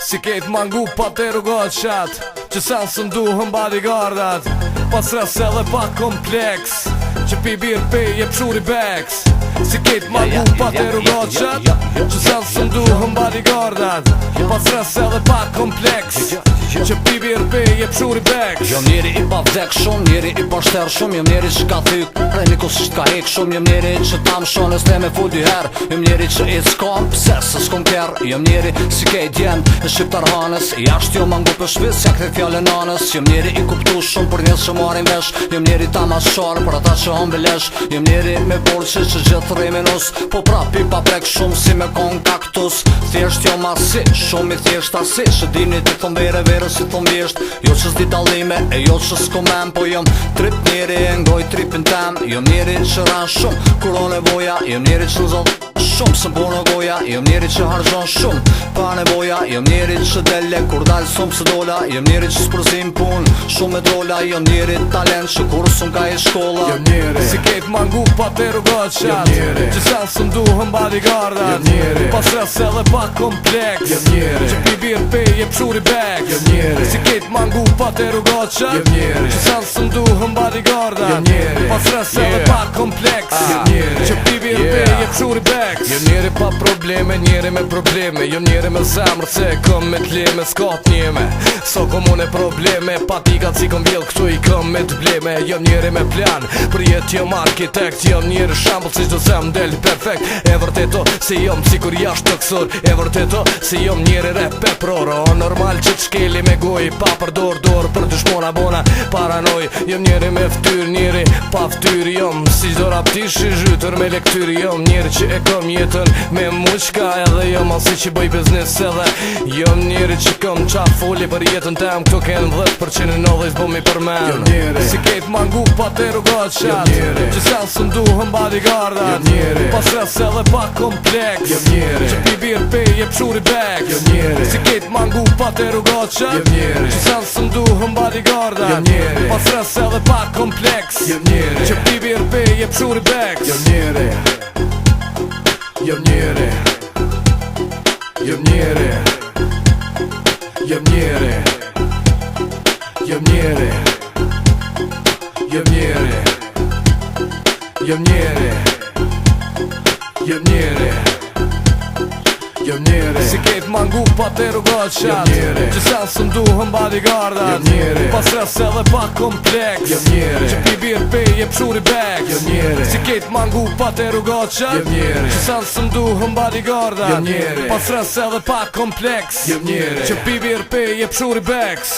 Si ketë mangu pa të rrugot qatë që sanë së nduhën bodyguardat. Pas rës edhe pa kompleks që pi birë pe je pshuri beks. Si ketë mangu pa të rrugot qatë që sanë së nduhën bodyguardat. Pas rës edhe pa kompleks që pi birë pe je pshuri beks. Jom njeri i pa vdek shumë, njeri i pa shter shumë. Jom njeri që ka thyk dhe nikus që ka hek shumë. Jom njeri që tam shonës ne me fu dy her. Jom njeri që i s'kom pse se s'kom ker. Jom njeri si kejt jem e shqiptar hanës. Jasht jo mangu për shpis jak të fjallë nanës. Jom njeri i kuptu shumë për njës që marim vesh. Jom njeri ta ma sharë për ata që hon bilesh. Jom njeri me borqe që gjithë rejmenus. Po prapi pa prek shumë si me kon kaktus. Thjesht jo ma si, shumë i thjesht asi. Që dini ti thon vere vere si thon vjesht. Jo që s'di dallime e jo që s'komem. Po jom trip njeri e ngoj tripin tem. Jom njeri që ran shumë kur o nevoja. Jom njeri që nëzot shumë së bono goja. Jom njeri që harxhon shumë pa nevoja. Jom njeri që dele kur dal shumë së dola. Jom njeri që s'përzim pun shumë me drola. Jom njeri talent që kur s'un ka i shkolla. Jom njeri si ketë mangu pa të rrugot qatë që sanë së nduhën bodyguardat. Pas rës edhe pa kompleks që pi birë pe je pshuri beks. Si ketë mangu pa të rrugot qatë që sanë së nduhën bodyguardat. Pas rës edhe pa kompleks që pi birë pe je pshuri beks. Jom njeri pa probleme, njeri me probleme. Jom njeri me zemrë se kom me t'leme s'kat njeme. So kom une probleme pa tika si kom vjell këtu i kom me t'bleme. Jom njeri me plan për jet jom arkitekt. Jom njeri shambull si qdo sem del perfekt. E vërteto se jom si kur jasht të kësur. E vërteto se jom njeri rap pepror. O normal që t'shkeli me goj pa përdor dor për të shmona bona paranoj. Jom njeri me ftyr, njeri pa ftyr. Jom si qdo raptish i zhytër me lektyr. Jom njeri që e kom jetën me muqka edhe jom asi që bëj biznes edhe jom njeri që kom qa foli për jetën tem. Këto ken 10% në dhe s'bo mi përmen. Jom njeri si ketë mangu pa të rrugot qatë që sanë së nduhën bodyguardat. Pas rës edhe pa kompleks që pi birë pe je pshuri beks. Si ketë mangu pa të rrugot qatë që sanë së nduhën bodyguardat. Pas rës edhe pa kompleks që pi birë pe je pshuri beks. Jom njeri Jom njeri Jom njeri Jom njeri Jom njeri Jom njeri Jom njeri Jom njeri Jom njeri si ketë mangu pa të rrugot qatë që sanë së nduhën bodyguardat. Pas rës edhe pa kompleks që pi birë pe je pshuri beks. Si ketë mangu pa të rrugot qatë që sanë së nduhën bodyguardat. Pas rës edhe pa kompleks që pi birë pe je pshuri beks.